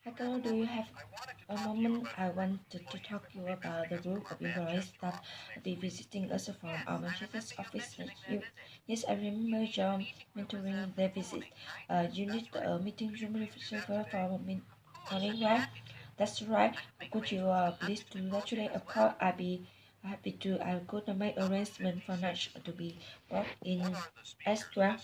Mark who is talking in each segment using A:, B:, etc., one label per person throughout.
A: Hello, do you have a moment? I wanted to talk to you about the group of employees that will be visiting us from our Manchester's office next week. Yes, I remember John mentoring their visit. You need a meeting room reserved for morning, right? That's right. Could you please do that today? Of course, I'd be happy to. I could make arrangement for lunch to be brought in as well.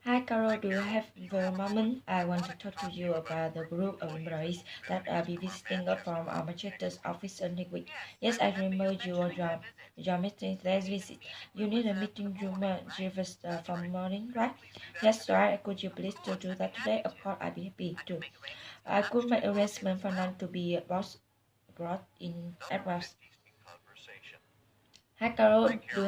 A: Hi Carol, do you have a moment? I want to talk to you about the group of employees that will be visiting us from our Manchester's office next week. Yes, I remember your meeting last visit. You need a meeting room reserved from morning, right? Yes, right. Could you please do that today? Of course, I'd be happy to. I could make arrangement for none to be brought in advance. Hi Carol, do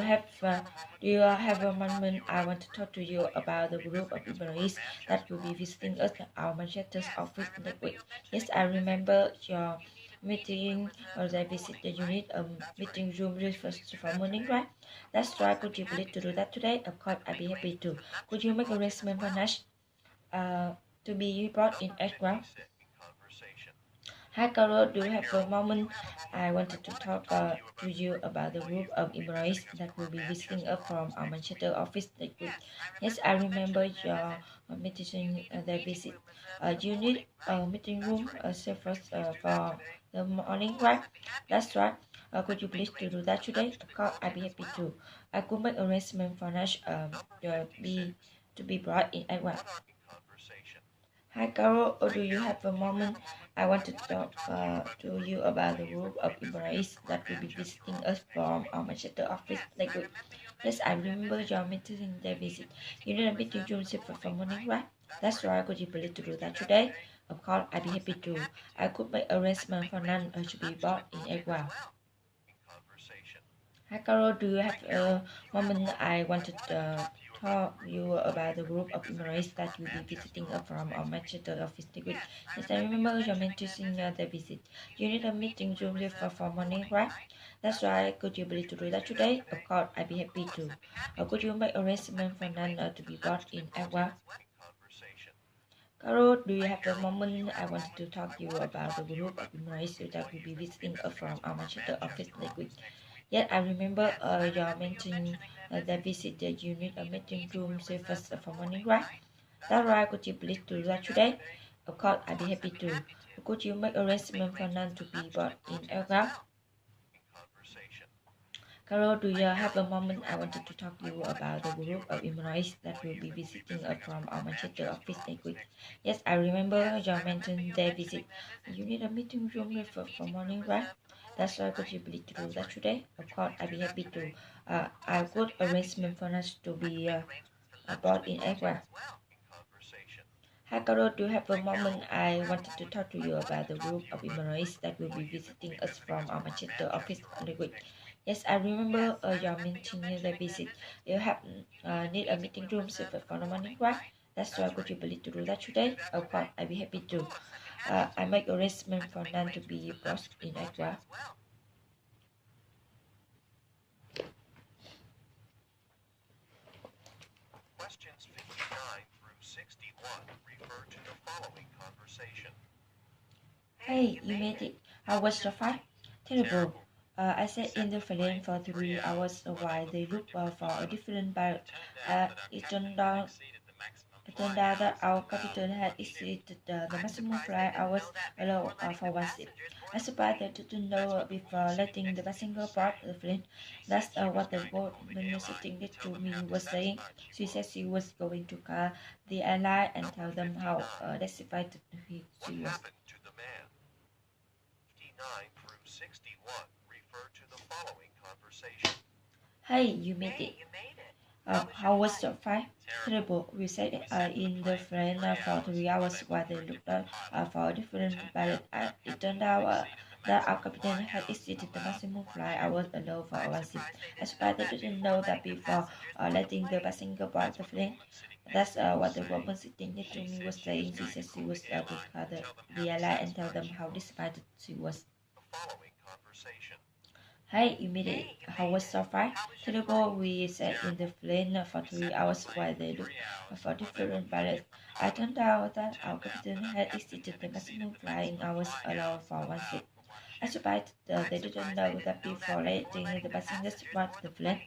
A: you have a moment? I want to talk to you about the group of employees that will be visiting us at our Manchester's office next week. Yes, I remember your meeting or they visit the unit meeting room first for morning, right? That's right. Could you please to do that today? Of course, I'd be happy to. Could you make a arrangement for Nash uh, to be brought in as well? Hi Carol, do you have a moment? I wanted to talk to you about the group of employees that will be visiting us from our Manchester office next week. Yes, I remember your meeting their visit. You need a meeting room first for the morning, right? That's right. Could you please do that today? Of course, I'd be happy to. I could make arrangement for lunch to be brought in as well. Hi Carol, or do you have a moment? I want to talk to you about the group of employees that will be visiting us from our Manchester office next week. Yes, I remember your meeting their visit. You need a meeting room separate from morning, right? That's right. Could you please to do that today? Of course, I'd be happy to. I could make arrangement for none to be brought in as well. Hi Carol, do you have a moment? I wanted to talk you about the group of employees that will be visiting us from our Manchester office next week. Yes, I remember you mentioning the visit. You need a meeting room here for morning, right? That's right. Could you believe to do that today? Of course, I'd be happy to. Could you make arrangement for none to be brought in as well? Carol, do you have a moment? I wanted to talk to you about the group of employees that will be visiting us from our Manchester office next week. Yet I remember your mentioning that visit the unit a meeting room say first for morning, right? That right, could you please do that today? Of course, I'd be happy to. Could you make arrangement for none to be brought in as well? Carol, do you have a moment? I wanted to talk to you about the group of employees that will be visiting us from our Manchester office next week. Yes, I remember you mentioned their visit. You need a meeting room for morning, right? That's why could you please do that today? Of course, I'd be happy to. I've got arrangement for us to be brought in as well. Hi Carol, do you have a moment? I wanted to talk to you about the group of employees that will be visiting us from our Manchester office next week. Yes, I remember your mentioning the visit. You have need a meeting room separate for the morning, right? That's why could you please to do that today? Of course, I'd be happy to. I make arrangement for none to be brought in as well. Hey, you made it. How was your fight? Terrible. I sat in the plane for 3 hours while they looked for a different pilot. It turned out that our captain had exceeded the maximum flight hours allowed for one seat. I suppose they didn't know before letting the passenger board the plane. That's what the woman sitting next to me was saying. She said she was going to call the airline and tell them how desperate she was. Hey, you made it. How was your flight? Terrible. We sat in the plane for 3 hours while they looked for a different pilot. It turned out that our captain had exceeded the maximum flight hours allowed for one seat. I suppose they didn't know that before letting the passenger board the plane. That's what the woman sitting next to me was saying. She said she was to call the airline and tell them how disappointed she was. Hey, you made it. How was so far? Terrible. We sat in the plane for 3 hours while they looked for different pilots. I turned out that our captain had exceeded the maximum flying hours allowed for one seat. I suspect they didn't know that before letting the passengers board the plane.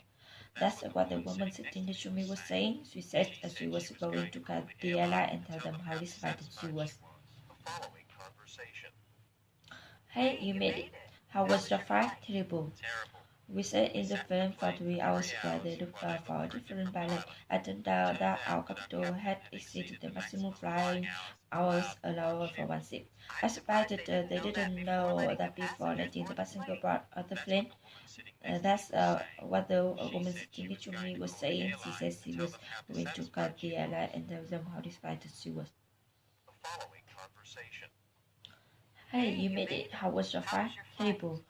A: That's what the woman sitting next to me was saying. She said she was going to call the airline and tell them how disappointed she was. Hey, you made it. How was your flight? Terrible. We sat in the plane for 3 hours while they looked for a different pilot. I turned out that our capital had exceeded the maximum flying hours allowed for one seat. I suspected they didn't know that before letting the passenger board of the plane. That's what the woman sitting next to me was saying. She said she was going to call the airline and tell them how disappointed she was. Hey, you made it. How was your flight? Terrible.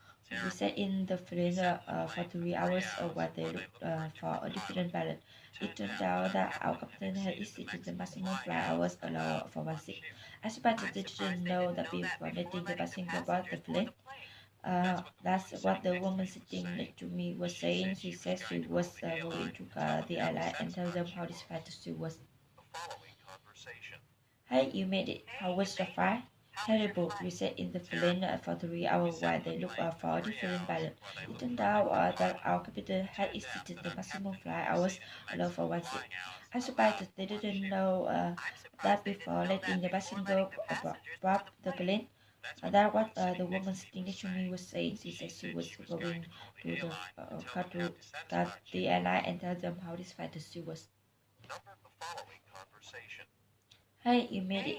A: We sat in the plane for 3 hours while they looked for a different pilot. It turned out that our captain had exceeded the maximum flight hours allowed for one seat. I suspected they didn't know that before letting the passenger board the plane. That's what the woman sitting next to me was saying. She said she was going to call the airline and tell them how disappointed she was. Hey, you made it. How was your flight? Terrible. We sat in the plane for 3 hours while they looked for a different pilot. It turned out that our captain had exceeded the maximum flight hours allowed for one seat. I suspected they didn't know that before letting the passenger board the plane. That what the woman sitting next to me was saying. She said she was going to the cut the airline and tell them how disappointed she was. Hey, you made it.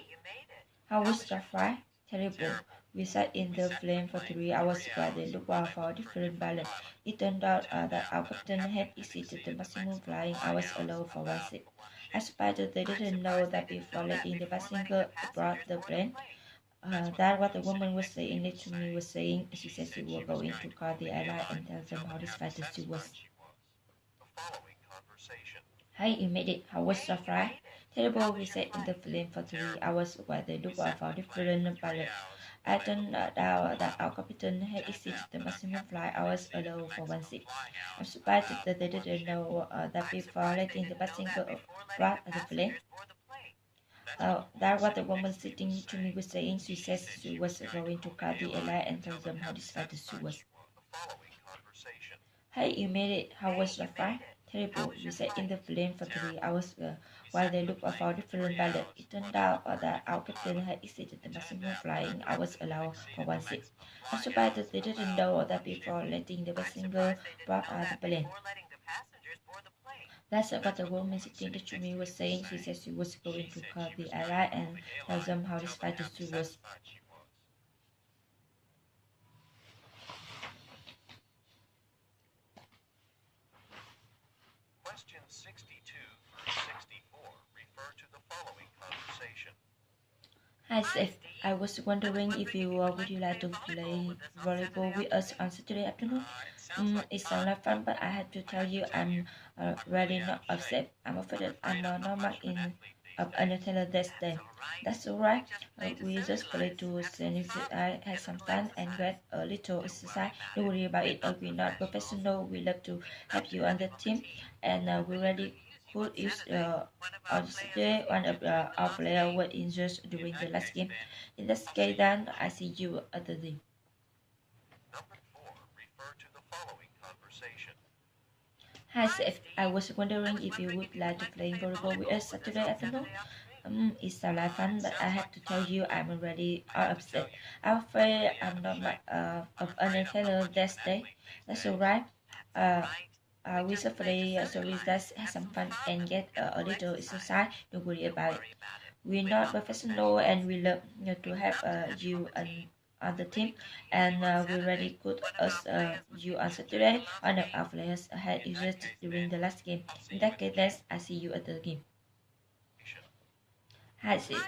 A: How was your flight? Terrible. We sat in the plane for 3 hours while they looked out for a different pilot. It turned out that our captain had exceeded the maximum flying hours allowed for one seat. I suspected they didn't know that before letting the passenger board the plane. That what the woman was saying next to me was saying. She said she was going to call the airline and tell them how disappointed she was. Hey, you made it. How was your flight? Terrible. We sat in the plane for 3 hours while they looked out for different pilots. I turned out that our captain had exceeded the maximum flight hours allowed for one seat. I'm surprised that they didn't know that before letting the passenger board the plane. That what the woman sitting next to me was saying. She says she was going to call the airline and tell them how disappointed she was. Hey, you made it. How was your flight? Terrible. We sat in the plane for 3 hours while they looked for a different pilot. It turned out that our captain had exceeded the maximum flying hours allowed for one seat. I'm surprised that they didn't know that before letting the passenger board the plane. That's what the woman sitting next to me was saying. She said she was going to call the airline and tell them how disappointed she was.
B: Questions 62 through 64 refer to the following conversation.
A: Hi Seth, I was wondering if would you like to play volleyball with us on Saturday afternoon? It sounds like fun, but I have to tell you I'm really not upset. I'm afraid that I'm not marked in up until this day. That's alright. We just play to see if I had some fun and get a little exercise. Don't worry about it. We're not professional. We love to have you on the team, and we're ready could use on Saturday one of our players were injured during the last game. In that case, then I see you at the game.
B: Number 4 refer to the following conversation.
A: Hi Seth, I was wondering if you would like to play volleyball with us Saturday afternoon. It sounds like fun, but I have to tell you I'm already all upset. I'm afraid I'm not much of an Taylor this day. That's alright. Uh, we just play so we just have some fun and get a little exercise. Don't worry about it. We're not professional and we love to have you on the team, and we really good as you on Saturday. One of our players had injured during the last game. In that case, I see you at the game. Hi, Sid.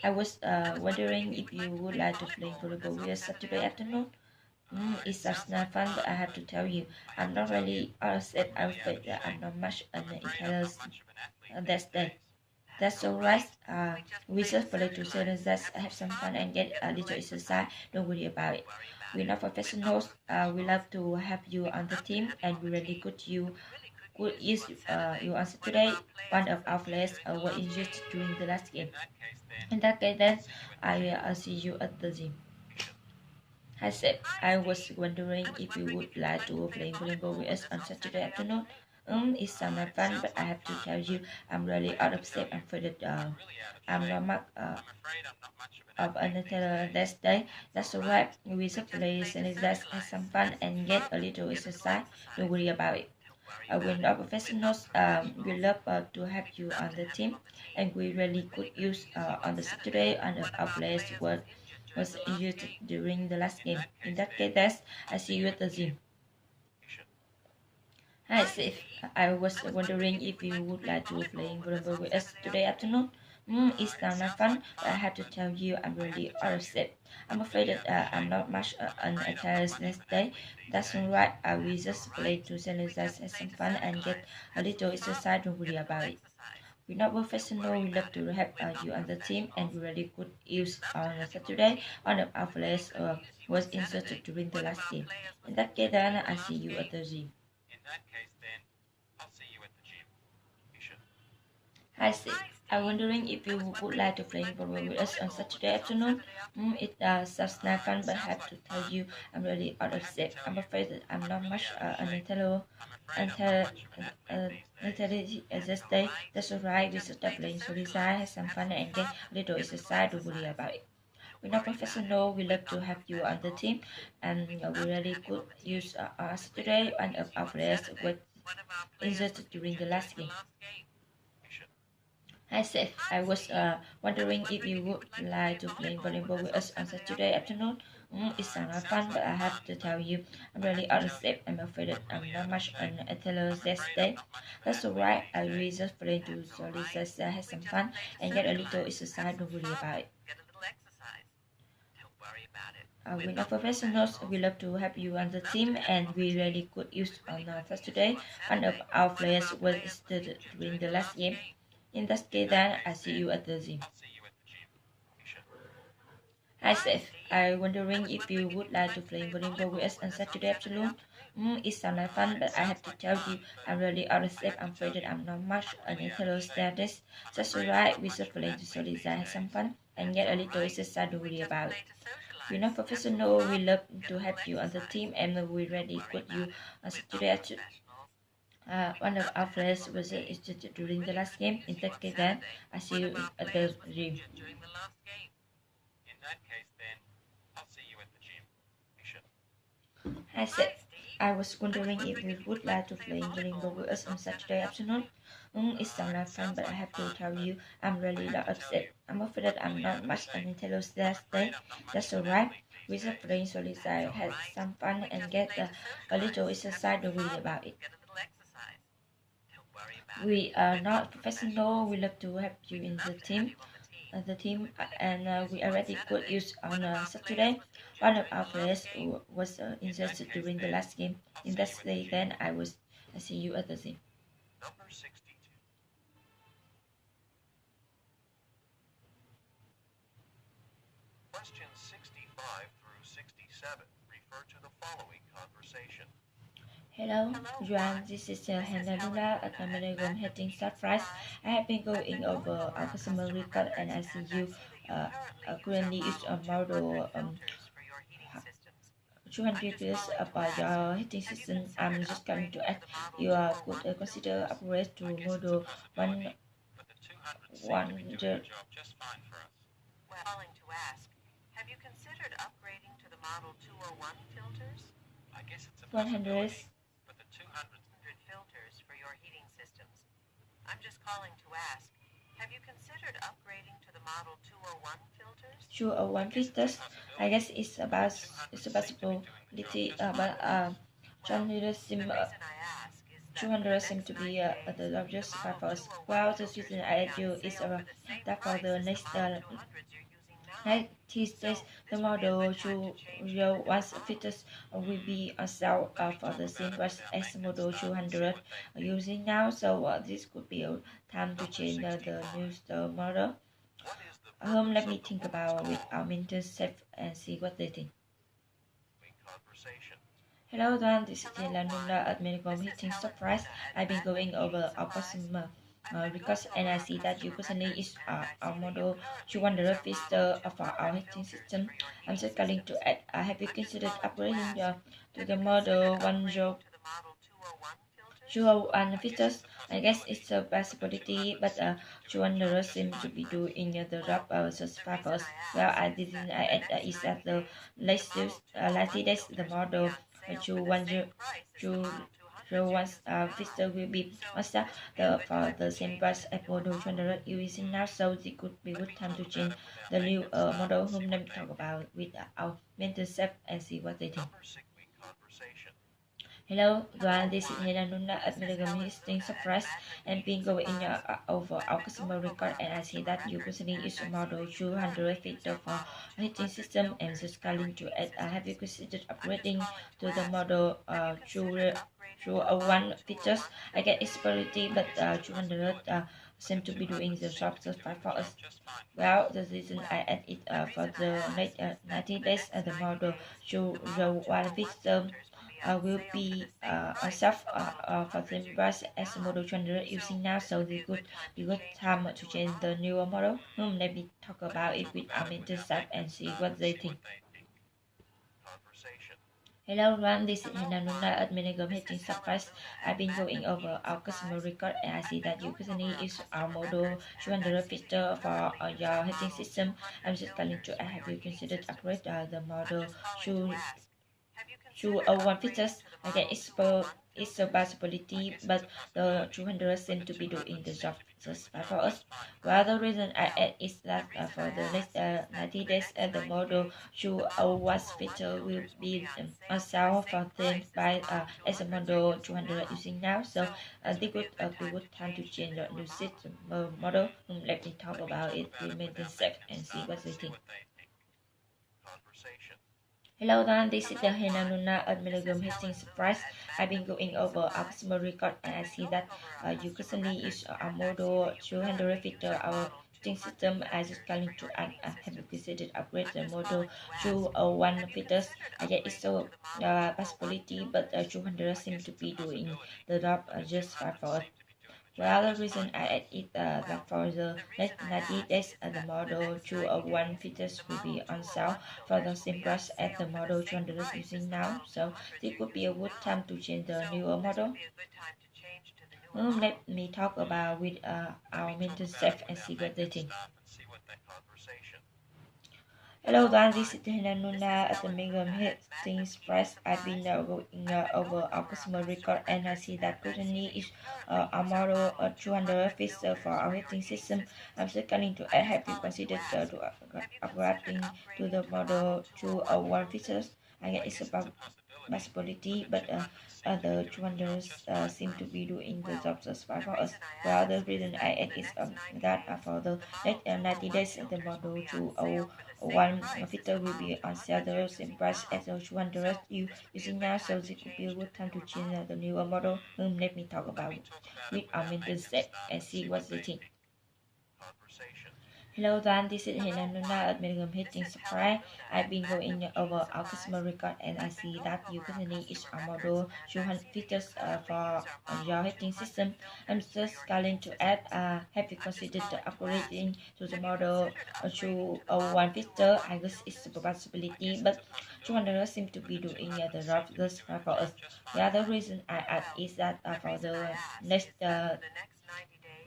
A: I was wondering if you would like to play volleyball with us Saturday afternoon. It sounds not fun, but I have to tell you, I'm not really upset. I'm afraid that I'm not much an Italian that day. That's alright. We just play to students that have some fun and get a little exercise. Don't worry about it. We're not professionals. We love to have you on the team, and we really could use you on Saturday. One of our players were injured during the last game. In that case, then I will see you at the gym. I said, I was wondering if you would like to play volleyball with us on Saturday afternoon. It sounds like fun, but I have to tell you, I'm really out of shape. I'm afraid I'm not much of another rest day. That's alright. We should play Sundays, have some fun, and get a little exercise. Don't worry about it. We're not professionals. We love to have you on the team, and we really could use on the Saturday and our players was injured during the last game. In that case, I see you at the gym. Hi, Steve. I was wondering if you would like to play volleyball with us today afternoon. It sounds like fun, but I have to tell you I'm really out of shape. I'm afraid that I'm not much on attendance next day. That's alright. I will just play to celebrate, have some fun, and get a little exercise. Don't worry about it. We're not professional. We love to have you on the team, and we really could use on Saturday. One of our players was injured during the last game. In that case, then I see you at the gym.
B: In that case, then, I'll see you at the gym. You should.
A: Hi, Steve. I'm wondering if you would like to play volleyball with us on Saturday afternoon. It sounds like fun, but I have to tell you, I'm really out of shape. I'm afraid that I'm not much an intelligent this day. That's alright. We should playing solitaire, have some fun, and get a little exercise. Don't worry about it. We're not professional. We love to have you on the team, and we really could use us today. One of our players was injured during the last game. Hi Seth, I was wondering if you would like to play volleyball with us on Saturday afternoon. It sounds like fun, but I have to tell you, I'm really out of shape. I'm afraid that I'm not much on a tailor's day. That's alright. I will just play to just have some fun and get a little exercise. Don't worry about it. We're not professionals. We love to have you on the team, and we really could use on Saturday. One of our players was injured during the last game. In that case, then I see you at the gym. Hi, Seth. I'm wondering if you would like to play volleyball with us on Saturday afternoon. It sounds like fun, but I have to tell you, I'm really out of shape. I'm afraid that I'm not much on a fellow status. That's alright. We should play to solidify, have some fun, and get a little exercise. Don't worry about it. We're not professional. We love to have you on the team, and we ready put you on Saturday afternoon. One of our players was injured during the last game. In that case, then I see you at the gym.
B: In that case, then, I'll see you at the gym. You should.
A: I said, I was wondering if you would like to play volleyball with us on Saturday afternoon. It sounds like fun, but I have to tell you, I'm really not upset. I'm afraid that I'm not much on Nintendo's last day. That's alright. We just play solitaire, have some fun, and get a little exercise. Don't worry about it. We are not professional. We love to have you in the team. And we already could use on Saturday. One of our players was injured during the last game. In that day, then I see you at the gym.
B: Number 62. Questions 65 through 67 refer to the following conversation.
A: Hello, Joan. This is Hannah Lula at American Heading Surprise. I have been going over our customer record, and I see you currently use a model 200 years about your heating system. I'm just coming to ask you could consider upgrade to model 100.
C: Calling to ask, have you considered upgrading to the Model 201 filters?
B: I guess it's a
A: 100.
B: but the 200
C: filters for your heating systems. I'm just calling to ask, have you considered upgrading to the Model 201 filters?
A: 201 filters. I guess it's a possibility, but 200 seem 200 seem to be the largest purpose. Well, the reason I do is that for the next 90 days, the model 201 filters will be on sale for the same price as model 200 using now. So this could be a time to change the newest model. Let me think about with our maintenance chef and see what they think. Hello, Dan. This is Lanula at Medicom Hitting Surprise. I've been going over our customer records and I see that you personally is our model 200 feature of our hitting system. I'm just calling to add. Have you considered upgrading to the model 1001 features? I guess it's a possibility, but 200 seems to be doing the job just fine for us. Well, I didn't add is that the latest the model 210 feature will be also for the same price as model 200 using now, so it could be good time to change the new model whom let me talk about with our mentor chef and see what they think. Hello, Duan. This is Helen Luna at Milligram Hastings Surprise and been going over our customer record and I see that you personally use a model 200 feet of heating system and just calling to add. Have you considered upgrading to the model 201 features? I get it's quality, but 200 seem to be doing the job just fine for us. Well, the reason I add it for the 90 days the model 201 feature will be a self for the brush as a model 200 using now, so they could be good time to change the newer model. Let me talk about it with our mentor and see what they think. Hello everyone, this is Hina Nuna at Minigum Hitting Surprise. I've been going over our customer record and I see that you personally use our model 200 feature for your hitting system. I'm just calling to have you considered upgrade the model 201 features. Again, it's a possibility, but the 200 seem to be doing the job just fine for us. Well, the reason I add is that for the next 90 days, the model 201 feature will be on sale for them by as a model 200 using now. So they could be good time to change the new system model. Let me talk about it with maintenance sec and see what they think. Hello, Dan. This is the Hena Luna at Milligram Hastings Surprise. I've been going over our customer record and I see that you currently use our model 200 feature our heating system. I just calling to add have you considered upgrade the model 201 features. I get it's so possibility, but 200 seem to be doing the job just fine for us. Well, the reason I add it that for the next 90 days the model 201 features will be on sale for the same price as the model 200 using now. So this could be a good time to change the newer model. Let me talk about with our maintenance staff and see what they think. Hello, Dan. This is Hina Nuna at the Mingham Hastings Press. I've been going over our customer record and I see that currently is our model 200 feature for our heating system. I'm still calling to add. Have you considered to upgrading to the model 201 features? I guess it's about possibility, but the 200 seem to be doing the job just fine for us. The other reason I add is that for the next 90 days, the model 201 feature will be on sale the same price as the 200 you using now, so it could be a good time to change the newer model. Let me talk about it with our maintenance set and see what they think. Hello, Dan. This is Helen Luna at Milligram Hitting Supply. I've been going over our customer record and I see that you currently use our model 200 features for your heating system. I'm just calling to add. Have you considered upgrading to the model 201 feature? I guess it's a possibility, but 200 seems to be doing the job just fine for us. The other reason I add is that for the next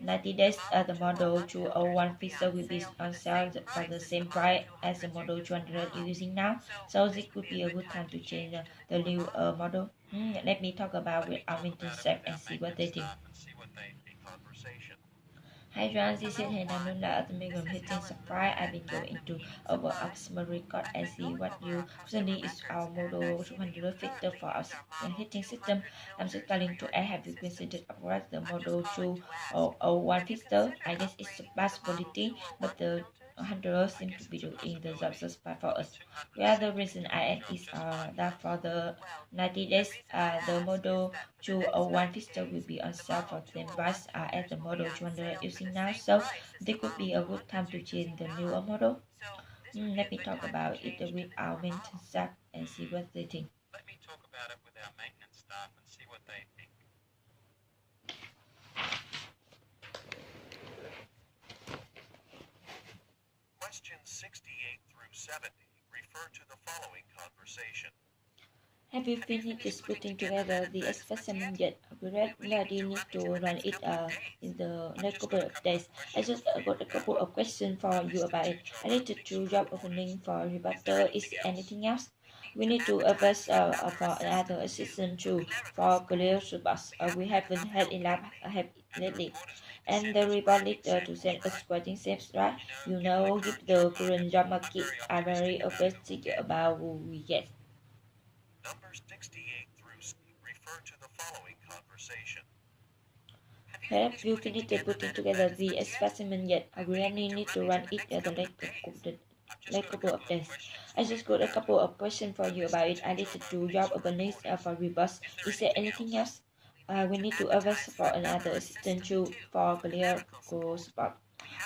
A: 90 days the model 201 feature will be on sale for the same price as the model 200 you're using now. So this could be a good time to change the new model. Let me talk about with our maintenance staff and see what they think. Hi John, this is Hena Nuna at the Megan Hitting Supply. I've been going to over our customer record and see what you currently is our model 200 feature for our heating system. I'm just calling to add. Have you considered upgrade the model 201 feature? I guess it's a possibility, but the 100 seem to be doing the job just fine for us. The other reason I add is that for the 90 days, the model 201 feature will be on sale for the same price as the model 200 using now. So there could be a good time to change the newer model. Let me talk about it with our maintenance staff and see what they think.
B: staff and see what they think.
D: Questions 68 through 70 refer to the following conversation.
A: Have you finished putting together the specimen yet? We really need to run it in the next couple of days. I just got a couple of questions for you about it. I need to do job opening for reporter. Is there anything else? We need to advise for another assistant too for clear spots. We haven't had enough help lately. And the report leader to send us quoting saves, right? You know, if the current job market are very optimistic about who we get.
D: Numbers 68 through 70 refer to the following conversation.
A: Have you finished putting together the specimen yet? I really need to run it the next couple of days. I just got a couple of questions for you about it. I need to do job openings for reports. Is there anything else? We need to advise for another assistant too for clear go support.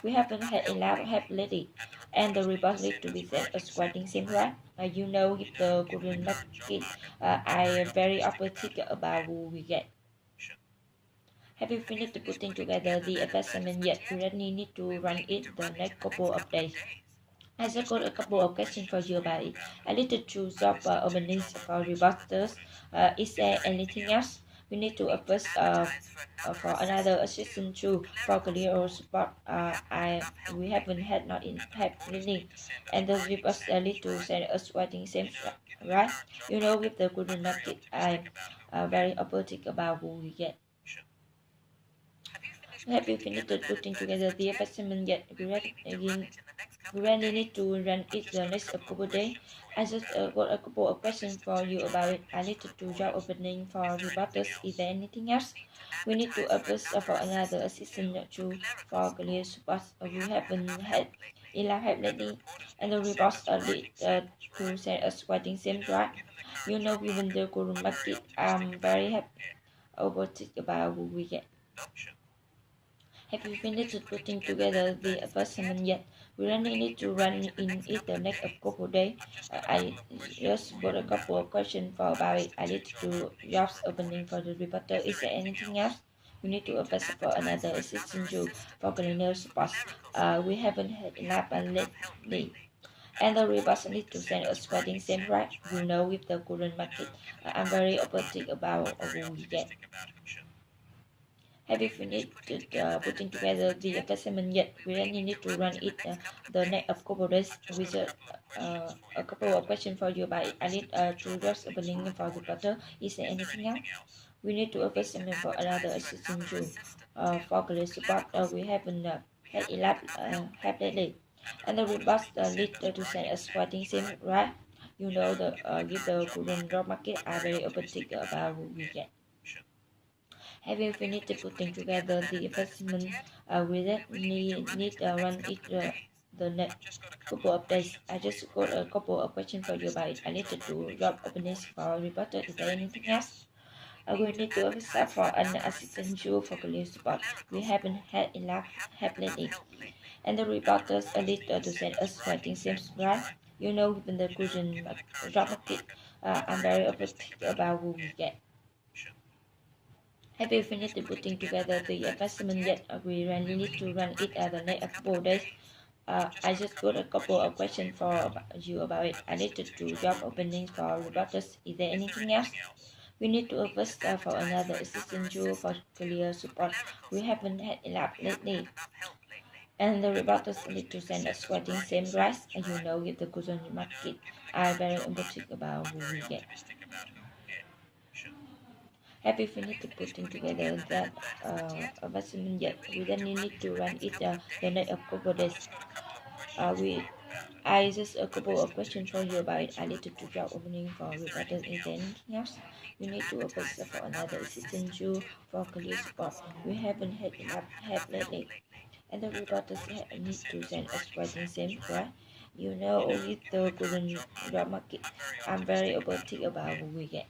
A: We haven't had enough help lately, and the report need to be sent as writing same right. You know, if the current market, I am very optimistic about who we get. Have you finished putting together the assessment yet? We really need to run it the next couple of days. I just got a couple of questions for you about it. I need to choose job openings for reporters. Is there anything else? We need to advise for another assistant too for career support. We haven't had not in help really, and the reports need to send us writing same right. You know, with the current market, I'm very optimistic about who we get. Have you finished putting together the assessment yet? We really need to run it the next couple days. I just got a couple of questions for you about it. I need to do job opening for reporters. Is there anything else? We need to apply for another assistant too for career support. We haven't had enough help lately, and the reports lead to send us writing same right. You know, given the current market, I'm very happy about what we get. Have you finished putting together the assessment yet? We really need to run in it the next couple days. I just got a couple of questions for about it. I need to do jobs opening for the reporter. Is there anything else? We need to apply for another assistant too for cleaner support. We haven't had enough lately. And the reports need to send us writing same right. You know, with the current market, I'm very optimistic about what we get. Have you finished putting together the assessment yet? We really need to run it the next couple of days with a couple of questions for you about it. I need two jobs opening for the quarter. Is there anything else? We need to apply for another assistant too. For career support, we haven't had enough help lately. And the reports lead to send us writing same right. You know, with the current job market, are very optimistic about what we get. Have you finished putting together the assessment? We need run it the next couple of days. I just got a couple of questions for you about it. I need to do job openings for reporter. Is there anything else? We need to start for an assistant too for career support. We haven't had enough help lately. And the reporters need to send us writing seems right. You know, given the current job market, I'm very optimistic about who we get. Have you finished putting together the assessment yet? We really need to run it the next couple of days. I just got a couple of questions for you about it. I need to do job openings for reporters. Is there anything else? We need to invest for another assistant too for career support. We haven't had enough lately. And the reporters need to send us writing same rights. And you know, with the current market, I'm very optimistic about who we get. Have you finished putting together that assessment yet? We then need to run it the next couple of days. I just a couple of questions for you about it. I need to do job opening for reporters. Is there anything else? We need to apply for another assistant too for career support. We haven't had enough help lately. And the reporters need to send us writing same right? You know, with the current job market, I'm very optimistic about what we get.